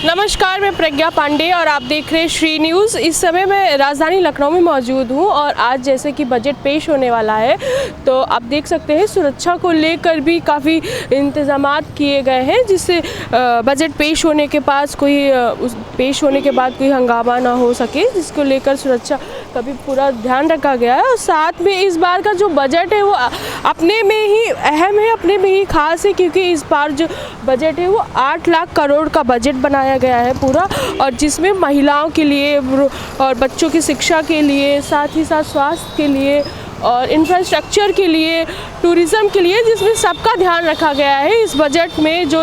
नमस्कार, मैं प्रज्ञा पांडे और आप देख रहे हैं श्री न्यूज़। इस समय मैं राजधानी लखनऊ में मौजूद हूं और आज जैसे कि बजट पेश होने वाला है तो आप देख सकते हैं सुरक्षा को लेकर भी काफ़ी इंतज़ामात किए गए हैं, जिससे बजट पेश होने के बाद कोई हंगामा ना हो सके, जिसको लेकर सुरक्षा का भी पूरा ध्यान रखा गया है। और साथ में इस बार का जो बजट है वो अपने में ही अहम है, अपने में ही खास है, क्योंकि इस बार जो बजट है वो 8 लाख करोड़ का बजट बनाया गया है पूरा, और जिसमें महिलाओं के लिए और बच्चों की शिक्षा के लिए, साथ ही साथ स्वास्थ्य के लिए और इंफ्रास्ट्रक्चर के लिए, टूरिज़्म के लिए, जिसमें सबका ध्यान रखा गया है। इस बजट में जो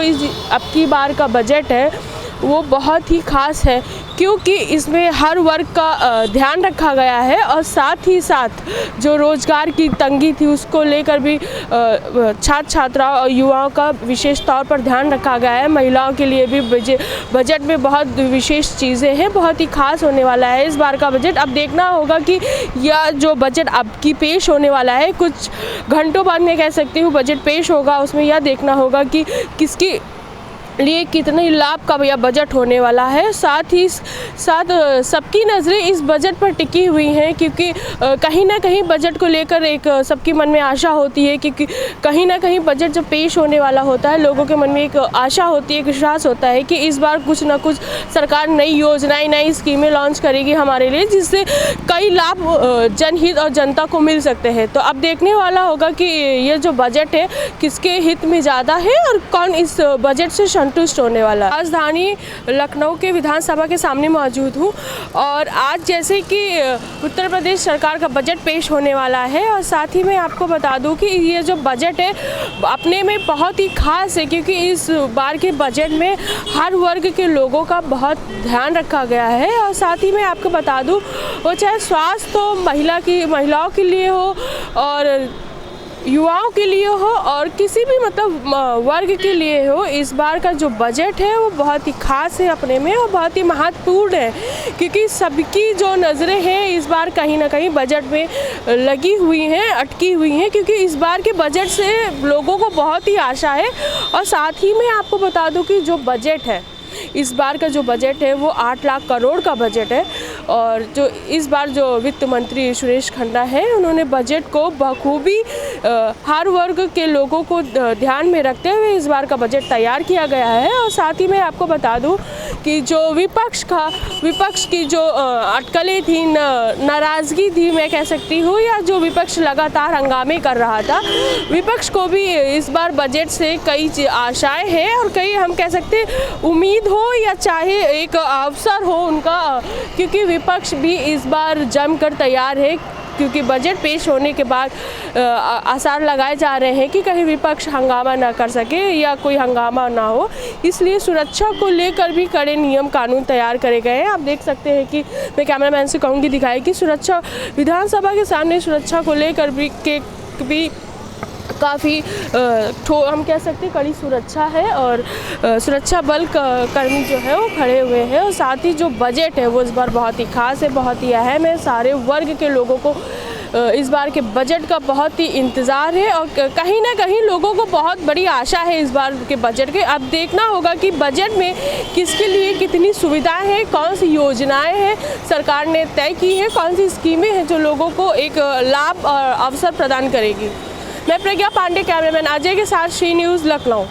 अब की बार का बजट है वो बहुत ही ख़ास है, क्योंकि इसमें हर वर्ग का ध्यान रखा गया है और साथ ही साथ जो रोज़गार की तंगी थी उसको लेकर भी छात्र छात्राओं और युवाओं का विशेष तौर पर ध्यान रखा गया है। महिलाओं के लिए भी बजट में बहुत विशेष चीज़ें हैं, बहुत ही ख़ास होने वाला है इस बार का बजट। अब देखना होगा कि यह जो बजट अब की पेश होने वाला है, कुछ घंटों बाद मैं कह सकती हूँ बजट पेश होगा, उसमें यह देखना होगा कि किसकी लिए कितने लाभ का यह बजट होने वाला है। साथ ही साथ सबकी नज़रें इस बजट पर टिकी हुई हैं, क्योंकि कहीं ना कहीं बजट को लेकर एक सबके मन में आशा होती है, क्योंकि कहीं ना कहीं बजट जब पेश होने वाला होता है लोगों के मन में एक आशा होती है, एक विश्वास होता है कि इस बार कुछ ना कुछ सरकार नई योजनाएं, नई स्कीमें लॉन्च करेगी हमारे लिए, जिससे कई लाभ जनहित और जनता को मिल सकते हैं। तो अब देखने वाला होगा कि ये जो बजट है किसके हित में ज़्यादा है और कौन इस बजट से संतुष्ट होने वाला। राजधानी लखनऊ के विधानसभा के सामने मौजूद हूँ और आज जैसे कि उत्तर प्रदेश सरकार का बजट पेश होने वाला है, और साथ ही मैं आपको बता दूं कि ये जो बजट है अपने में बहुत ही खास है, क्योंकि इस बार के बजट में हर वर्ग के लोगों का बहुत ध्यान रखा गया है। और साथ ही मैं आपको बता दूं वो चाहे स्वास्थ्य हो, महिलाओं के लिए हो और युवाओं के लिए हो और किसी भी वर्ग के लिए हो, इस बार का जो बजट है वो बहुत ही ख़ास है अपने में और बहुत ही महत्वपूर्ण है, क्योंकि सबकी जो नज़रें हैं इस बार कहीं ना कहीं बजट में लगी हुई हैं, अटकी हुई हैं, क्योंकि इस बार के बजट से लोगों को बहुत ही आशा है। और साथ ही मैं आपको बता दूं कि जो बजट है इस बार का जो बजट है वो 8 लाख करोड़ का बजट है, और जो इस बार जो वित्त मंत्री सुरेश खन्ना है उन्होंने बजट को बखूबी हर वर्ग के लोगों को ध्यान में रखते हुए इस बार का बजट तैयार किया गया है। और साथ ही मैं आपको बता दूं कि जो विपक्ष की जो अटकलें थी, नाराज़गी थी मैं कह सकती हूँ, या जो विपक्ष लगातार हंगामे कर रहा था, विपक्ष को भी इस बार बजट से कई आशाएं हैं और कई हम कह सकते उम्मीद हो या चाहे एक अवसर हो उनका, क्योंकि विपक्ष भी इस बार जमकर तैयार है, क्योंकि बजट पेश होने के बाद आसार लगाए जा रहे हैं कि कहीं विपक्ष हंगामा ना कर सके या कोई हंगामा ना हो, इसलिए सुरक्षा को लेकर भी कड़े नियम कानून तैयार करे गए हैं। आप देख सकते हैं कि मैं कैमरामैन से कहूँगी दिखाए कि सुरक्षा विधानसभा के सामने सुरक्षा को लेकर भी काफ़ी हम कह सकते हैं कड़ी सुरक्षा है, और सुरक्षा बल कर्मी जो है वो खड़े हुए हैं। और साथ ही जो बजट है वो इस बार बहुत ही ख़ास है, बहुत ही अहम है, सारे वर्ग के लोगों को इस बार के बजट का बहुत ही इंतज़ार है और कहीं ना कहीं लोगों को बहुत बड़ी आशा है इस बार के बजट के। अब देखना होगा कि बजट में किसके लिए कितनी सुविधाएं हैं, कौन सी योजनाएं हैं सरकार ने तय की है, कौन सी स्कीमें हैं जो लोगों को एक लाभ और अवसर प्रदान करेगी। मैं प्रज्ञा पांडे, कैमरामैन अजय के साथ श्री न्यूज़ लखनऊ।